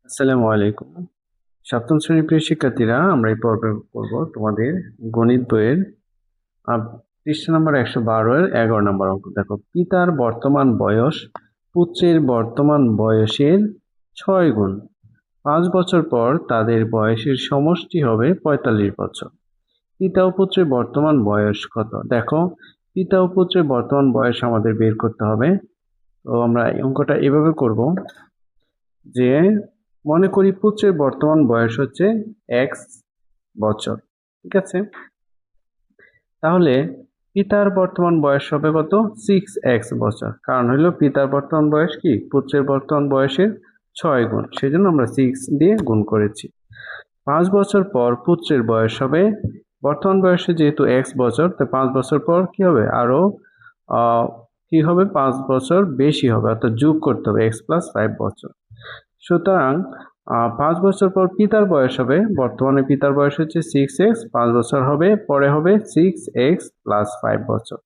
আসসালামু আলাইকুম। সপ্তম শ্রেণীর প্রিয় শিক্ষার্থীরা, আমরা এই পর্বে পড়ব তোমাদের গণিত বইয়ের আ পৃষ্ঠা নম্বর ১১২ এর ১১ নম্বর অঙ্ক। দেখো, পিতার বর্তমান বয়স পুত্রের বর্তমান বয়সের ৬ গুণ। ৫ বছর পর তাদের বয়সের সমষ্টি হবে ৪৫ বছর। পিতা ও পুত্রের বর্তমান বয়স কত? দেখো, পিতা ও পুত্রের বর্তমান বয়স আমাদের বের করতে হবে। তো আমরা এই অঙ্কটা এভাবে করব যে, মনে করি পুত্রের বর্তমান বয়স হচ্ছে x বছর। ঠিক আছে? তাহলে পিতার বর্তমান বয়স হবে কত? 6x বছর। কারণ হলো পিতার বর্তমান বয়স কি পুত্রের বর্তমান বয়সের 6 গুণ, সেজন্য আমরা 6 দিয়ে গুণ করেছি। 5 বছর পর পুত্রের বয়স হবে, বর্তমান বয়সে যেহেতু x বছর, তো 5 বছর পর কি হবে? আরো কি হবে? 5 বছর বেশি হবে, অর্থাৎ যোগ করতে হবে x + 5 বছর। সুতরাং 5 বছর পর পিতার বয়স হবে, বর্তমানে পিতার বয়স হচ্ছে 6x, 5 বছর হবে, পরে হবে 6x + 5 বছর।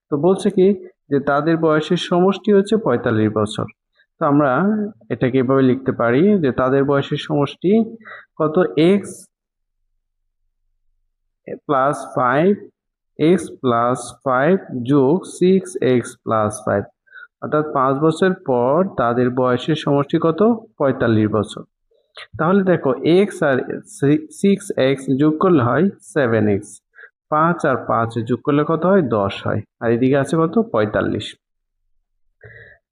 তো বলছে কি যে তাদের বয়সের সমষ্টি হচ্ছে 45 বছর। তো আমরা এটাকে এভাবে লিখতে পারি যে তাদের বয়সের সমষ্টি কত? x + 5, x + 5 যোগ 6x + 5, অর্থাৎ 5 বছর পর তাদের বয়সের সমষ্টি কত? 45 বছর। তাহলে দেখো, x আর 6x যোগ করলে হয় 7x, 5 আর 5 যোগ করলে কত হয়? 10 হয়, আর এদিকে আছে কত? 45।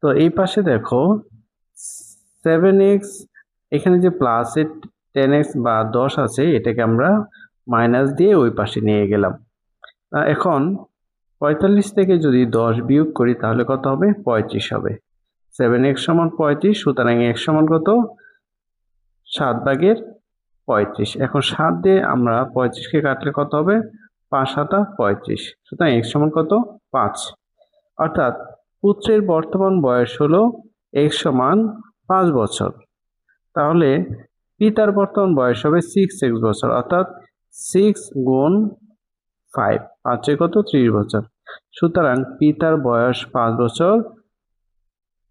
তো এই পাশে দেখো 7x, এখানে যে প্লাসের 10x বা 10 আছে, এটাকে আমরা মাইনাস দিয়ে ওই পাশে নিয়ে গেলাম। এখন 45 থেকে যদি 10 বিয়োগ করি তাহলে কত হবে? 35 হবে। 7x সমান 35, সুতরাং x সমান কত? 7/35। এখন 7 দিয়ে আমরা 35কে কাটলে কত হবে? 5 × 7 = 35। সুতরাং x সমান কত? 5। অর্থাৎ পুত্রের বর্তমান বয়স হলো x সমান 5 বছর। তাহলে পিতার বর্তমান বয়স হবে 6x বছর, অর্থাৎ 6 গুণ 5, 5 এ কত? 30 বছর। সুতরাং পিতার বয়স 5 বছর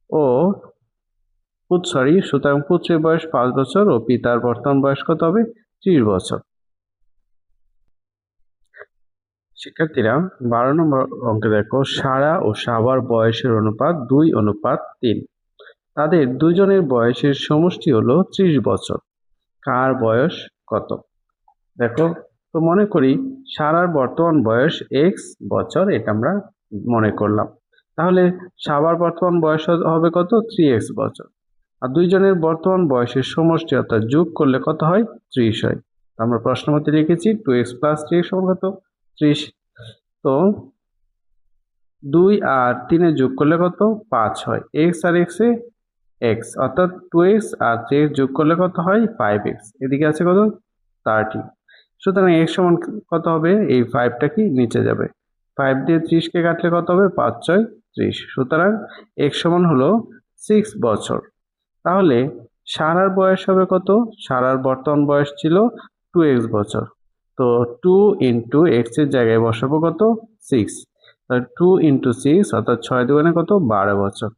ও সুতরাং পুত্রের বয়স 5 বছর ও পিতার বর্তমান বয়স কত হবে? 30 বছর। শিক্ষার্থীরা, 12 নম্বর অঙ্কে দেখো, সারা ও সাবার বয়সের অনুপাত 2:3। তাদের দুজনের বয়সের সমষ্টি হলো 30 বছর। কার বয়স কত? দেখো, তো মনে করি সারার বর্তমান বয়স x বছর, এটা আমরা মনে করলাম। তাহলে সাবার বর্তমান বয়স হবে কত? 3x বছর। আর দুইজনের বর্তমান বয়সের সমষ্টি অর্থাৎ যোগ করলে কত হয়? 30 হয়। আমরা প্রশ্ন মতে লিখেছি 2x + 3x সমান কত? 30। তো 2 আর 3 এ যোগ করলে কত? 5 হয়। x আর x এ x, অর্থাৎ 2x আর 3x যোগ করলে কত হয়? 5x। এদিকে আছে কত? 30। সুতরাং x সমান কত হবে? এই 5টা কি নিচে যাবে, 5 দিয়ে 30 কে কাটলে কত হবে? 5 × 6 = 30। সুতরাং x সমান হলো 6 বছর। তাহলে সারার বয়স হবে কত? সারার বর্তমান বয়স ছিল 2x বছর। তো 2 × x এর জায়গায় বসাবো কত? 6। তাহলে 2 × 6, অর্থাৎ 6 দুগুণে কত? 12 বছর।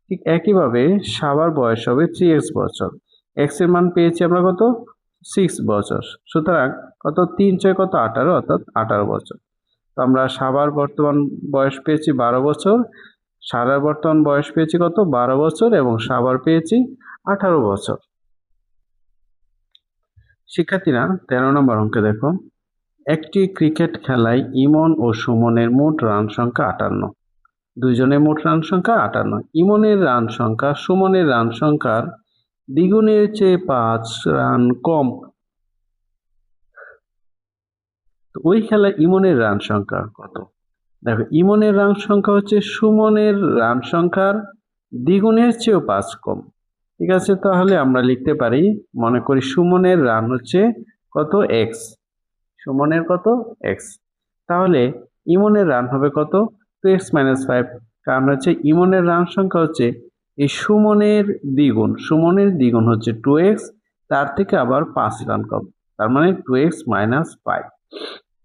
ঠিক একইভাবে সাবার বয়স হবে 3x বছর। x এর মান পেয়েছি আমরা কত? 6 বছর। সুতরাং কত? 3 × 6 কত? 18, অর্থাৎ 18 বছর। তো আমরা সাবার বর্তমান বয়স পেয়েছি 12 বছর, সারার বর্তমান বয়স পেয়েছি কত? 12 বছর, এবং সাবার পেয়েছি 18 বছর। শিক্ষার্থীরা, 13 নম্বর অঙ্কে দেখো, একটি ক্রিকেট খেলায় ইমন ও সুমনের মোট রান সংখ্যা 58। দুইজনের মোট রান সংখ্যা 58। ইমনের রান সংখ্যা সুমনের রান সংখ্যার দ্বিগুণের চেয়ে 5 রান কম। তো ওই খেলায় ইমনের রান সংখ্যা কত? দেখো, ইমনের রান সংখ্যা হচ্ছে সুমনের রান সংখ্যার দ্বিগুণের চেয়েও 5 কম। ঠিক আছে, তাহলে আমরা লিখতে পারি, মনে করি সুমনের রান হচ্ছে কত? x। সুমনের কত? x। তাহলে ইমনের রান হবে কত? 2x - 5। কারণ হচ্ছে ইমনের রান সংখ্যা হচ্ছে এই সুমনের দ্বিগুণ। সুমনের দ্বিগুণ হচ্ছে 2x, তার থেকে আবার 5 রান কম, তার মানে 2x - 5।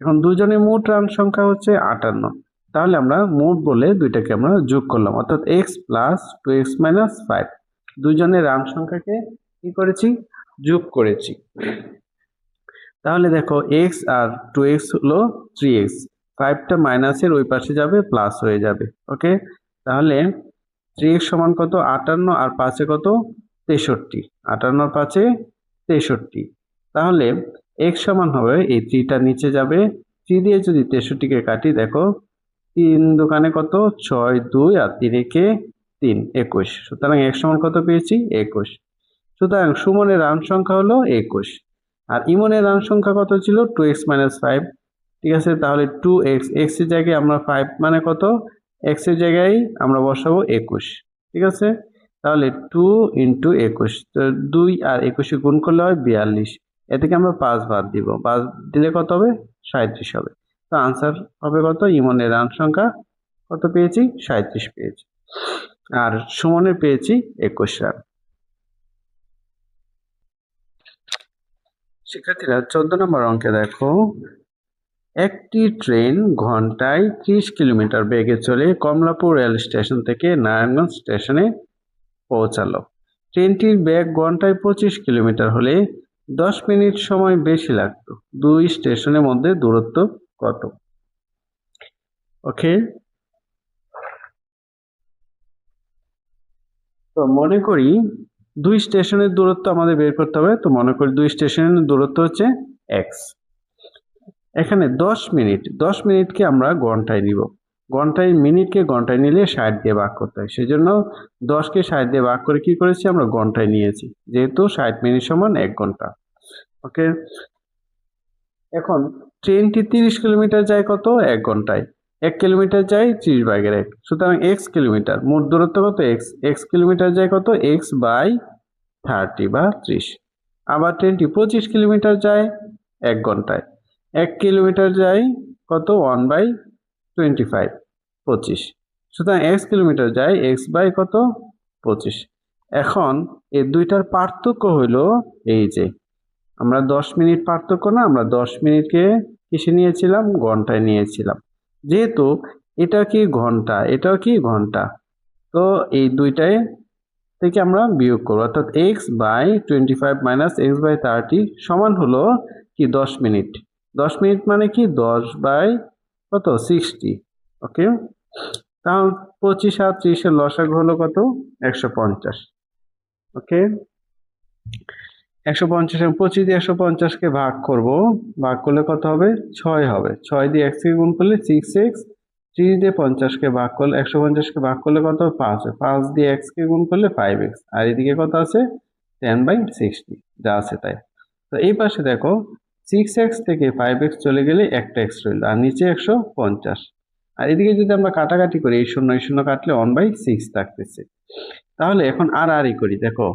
এখন দুজনের মোট রান সংখ্যা হচ্ছে 58। তাহলে আমরা মোট বলে দুইটাকে আমরা যোগ করলাম, অর্থাৎ x + 2x - 5। দুজনের রান সংখ্যাকে কি করেছি, যোগ করেছি। তাহলে দেখো এক্স আর 2x হলো 3x, 5টা মাইনাসের ওই পাশে যাবে, প্লাস হয়ে যাবে। ওকে, তাহলে 3x সমান কত, 58 আর 5-এ কত, 63, 58 আর 5-এ 63। তাহলে x সমান হবে, এই 3টা নিচে যাবে, 3 দিয়ে যদি 63-কে কাটি, দেখো 3 দোকানে কত, 6, 2 আর 3 একে 3, 21। সুতরাং x সমান কত পেয়েছি, 21। সুতরাং সুমনের রাউন্ড সংখ্যা হলো 21, আর ইমনের রাউন্ড সংখ্যা কত ছিল, 2x - 5। ঠিক আছে, তাহলে 2x, x এর জায়গায় আমরা 5 মানে কত, x এর জায়গায় আমরা বসাবো 21। ঠিক আছে, তাহলে 2 × 21, তো 2 আর 21 গুণ করলে হয় 42। এ থেকে আমরা 5 বাদ দিব, 5 দিলে কত হবে, 37 হবে। তো আনসার হবে কত, ইমনের রাউন্ড সংখ্যা কত পেয়েছি, 37 পেয়েছি, আর সুমনের পেয়েছি 21 রান। শিক্ষার্থীরা 14 নম্বর অঙ্কে দেখো, একটি ট্রেন ঘন্টায় 30 কিলোমিটার বেগে চলে কমলাপুর রেল স্টেশন থেকে নারায়ণগঞ্জ স্টেশনে পৌঁছালো। ট্রেনটির বেগ ঘন্টায় 25 কিলোমিটার হলে 10 মিনিট সময় বেশি লাগতো। দুই স্টেশনের মধ্যে দূরত্ব কত? ওকে, তো মনে করি দুই স্টেশনের দূরত্ব আমাদের বের করতে হবে। তো মনে করি দুই স্টেশনের দূরত্ব হচ্ছে x। এখানে 10 মিনিট, 10 মিনিটকে আমরা ঘন্টায় নিব, ঘন্টায় মিনিটকে ঘন্টায় নিলে 60 দিয়ে ভাগ করতে হয়, সেই জন্য 10কে 60 দিয়ে ভাগ করে কি করেছি, আমরা ঘন্টায় নিয়েছি, যেহেতু 60 মিনিট সমান 1 ঘন্টা। ওকে, এখন ট্রেনটি 30 কিলোমিটার যায় কত, 1 ঘন্টায়, 1 কিলোমিটার যায় 30/1, সুতরাং x কিলোমিটার, মোট দূরত্ব কত, x কিলোমিটার যায় কত, x/30 বা 30। আবার ট্রেনটি 25 কিলোমিটার যায় 1 ঘন্টায়, 1 কিলোমিটার যায় কত, 1/25, 25। সুতরাং x কিলোমিটার যায় x/কত, 25। এখন এই দুইটার পার্থক্য হলো এই যে, আমরা 10 মিনিট পার্থক্য না, আমরা 10 মিনিটকে কিসে নিয়েছিলাম, ঘন্টায় নিয়েছিলাম, যেহেতু এটা কি ঘন্টা, এটাও কি ঘন্টা, তো এই দুইটায় থেকে আমরা বিয়োগ করব, অর্থাৎ x/25 - x/30 সমান হলো কি 10 মিনিট। 10 মিনিট মানে কি 10/কত, 60। ওকে, তাহলে 25 আর 30 এর লসাগু হলো কত, 150। ওকে, 150 এবং 25 দিয়ে 150-কে ভাগ করব, ভাগ করলে কত হবে, 6 হবে। 6 দিয়ে x কে গুণ করলে 6x, 30 দিয়ে 50-কে ভাগ করলে 150-কে ভাগ করলে কত, 5। 5 দিয়ে x কে গুণ করলে 5x, আর এদিকে কত আছে, 10/60, যা আছে তাই। তো এই পাশে দেখো 6x থেকে 5x চলে গেলে একটা x রইল, আর নিচে 150। আর এদিকে যদি আমরা কাটাকাটি করি, এই 0 এই 0 কাটলে 1/6 থাকতেছে। তাহলে এখন আর করি, দেখো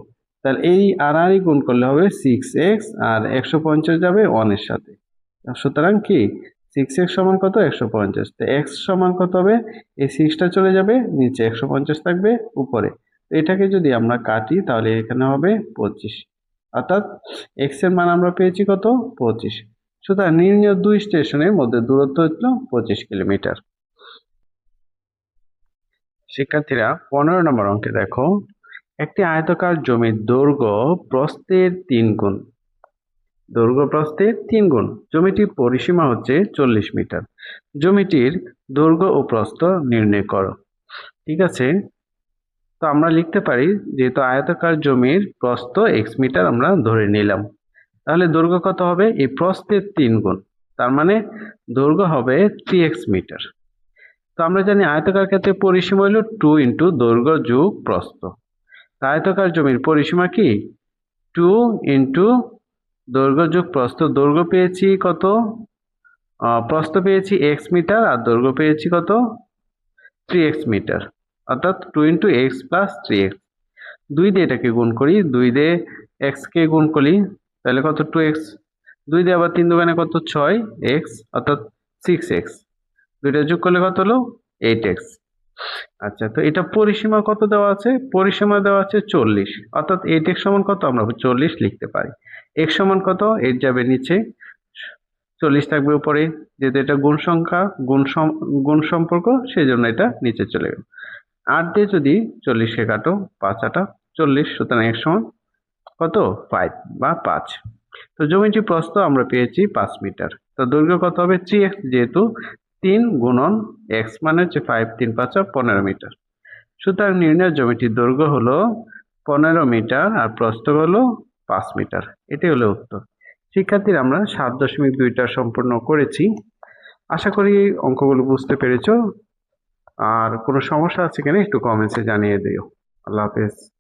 তাহলে এই আর গুণ করলে হবে 6x, আর 150 যাবে 1 এর সাথে, সুতরাং কি 6x সমান কত, 150। তো x সমান কত হবে, এই 6টা চলে যাবে নিচে, 150 থাকবে উপরে। এটাকে যদি আমরা কাটি তাহলে এখানে হবে 25, অর্থাৎ x এর মান আমরা পেয়েছি কত, 25। সুতরাং নির্ণীয় দুই স্টেশনের মধ্যে দূরত্ব হলো 25 কিলোমিটার। শিক্ষার্থীরা 15 নম্বর অঙ্কে দেখো, একটি আয়তাকার জমির দৈর্ঘ্য প্রস্থের 3 গুণ, দৈর্ঘ্য প্রস্থের 3 গুণ, জমিটির পরিসীমা হচ্ছে 40 মিটার, জমিটির দৈর্ঘ্য ও প্রস্থ নির্ণয় করো। ঠিক আছে, তো আমরা লিখতে পারি, যেহেতু আয়তাকার জমির প্রস্থ x মিটার আমরা ধরে নিলাম, তাহলে দৈর্ঘ্য কত হবে, এই প্রস্থের 3 গুণ, তার মানে দৈর্ঘ্য হবে 3x মিটার। তো আমরা জানি আয়তাকার ক্ষেত্রে পরিসীমা হলো 2 × দৈর্ঘ্য যোগ প্রস্থ। আয়তাকার জমির পরিসীমা কি, 2 × দৈর্ঘ্য যোগ প্রস্থ। দৈর্ঘ্য পেয়েছি কত, প্রস্থ পেয়েছি x মিটার, আর দৈর্ঘ্য পেয়েছি কত, 3x মিটার, অর্থাৎ 2 × x + 3x। 2 দিয়ে এটাকে গুণ করি, 2 দিয়ে x কে গুণ করি, তাহলে কত, 2x। 2 দিয়ে আবার 3 দোকানে কত, 6x, অর্থাৎ 6x। দুইটা যোগ করলে কত হলো, 8x। আচ্ছা, তো এটা পরিসীমা কত দেওয়া আছে, পরিসীমা দেওয়া আছে 40, অর্থাৎ 8x সমান কত, আমরা 40 লিখতে পারি। x সমান কত, 8 যাবে নিচে, 40 থাকবে উপরে, যেহেতু এটা গুণ সংখ্যা, গুণ সম্পর্ক, সেই জন্য এটা নিচে চলে গেল। 8 দিয়ে যদি 40-কে কাটো, 5 × 8 = 40, সুতরাং x সমান কত 5 বা 5। তো জমিটি প্রস্থ আমরা পেয়েছি 5 মিটার। তো দৈর্ঘ্য কত হবে 3x, যেহেতু 3 গুণন x মানে হচ্ছে 5 3 5 15 মিটার। সুতরাং নির্ণয় জমিটির দৈর্ঘ্য হলো 15 মিটার আর প্রস্থ হলো 5 মিটার। এটাই হলো উত্তর। শিক্ষার্থীরা আমরা 7.2টা সম্পূর্ণ করেছি। আশা করি অঙ্কগুলো বুঝতে পেরেছো। আর কোনো সমস্যা আছে কিনা একটু কমেন্টসে জানিয়ে দিও। আল্লাহ হাফেজ।